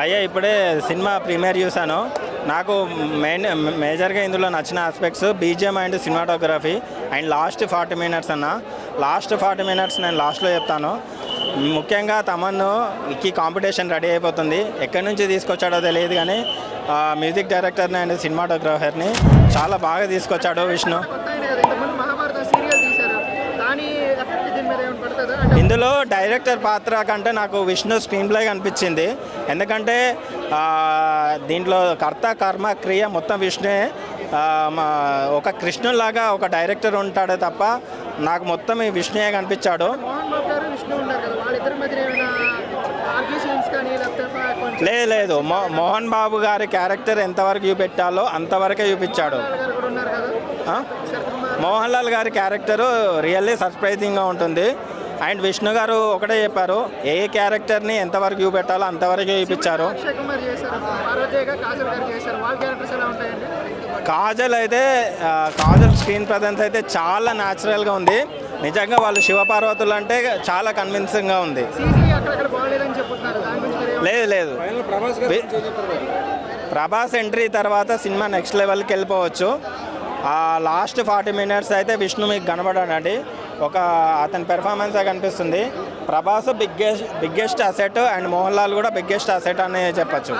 అయ్యా ఇప్పుడే cinema premier చూశాను. నాకు మేజర్గా ఇందులో నచ్చిన aspects BGM and cinematography and last 40 minutes అన్న. లాస్ట్ 40 మినిట్స్ నేను లాస్ట్లో చెప్తాను. ముఖ్యంగా తమన్నుకి కాంపిటీషన్ రెడీ అయిపోతుంది. ఎక్కడి నుంచి తీసుకొచ్చాడో తెలియదు కానీ మ్యూజిక్ డైరెక్టర్ని అండ్ సినిమాటోగ్రాఫర్ని చాలా బాగా తీసుకొచ్చాడు విష్ణు. ఇందులో డైరెక్టర్ పాత్ర కంటే నాకు విష్ణు స్క్రీన్ ప్లే కనిపించింది. ఎందుకంటే దీంట్లో కర్త కర్మ క్రియ మొత్తం విష్ణువే. ఒక కృష్ణులాగా ఒక డైరెక్టర్ ఉంటాడే తప్ప నాకు మొత్తం ఈ విష్ణువే కనిపించాడు. లేదు మోహన్ బాబు గారి క్యారెక్టర్ ఎంతవరకు చూపెట్టాలో అంతవరకే చూపించాడు. మోహన్ లాల్ గారి క్యారెక్టరు రియల్లీ సర్ప్రైజింగ్గా ఉంటుంది. అండ్ విష్ణు గారు ఒకటే చెప్పారు, ఏ క్యారెక్టర్ని ఎంతవరకు చూపెట్టాలో అంతవరకు చూపించారు. కాజల్ అయితే కాజల్ స్క్రీన్ ప్రజెన్స్ అయితే చాలా న్యాచురల్గా ఉంది. నిజంగా వాళ్ళు శివపార్వతులు అంటే చాలా కన్విన్సింగ్గా ఉంది. లేదు ప్రభాస్ ఎంట్రీ తర్వాత సినిమా నెక్స్ట్ లెవెల్కి వెళ్ళిపోవచ్చు. లాస్ట్ 40 మినిట్స్ అయితే విష్ణు మీకు కనబడాడండి. అతని పెర్ఫార్మెన్సే కనిపిస్తుంది. Prabhas biggest asset and Mohan Lal కూడా బిగ్గెస్ట్ అసెట్ అని చెప్పచ్చు.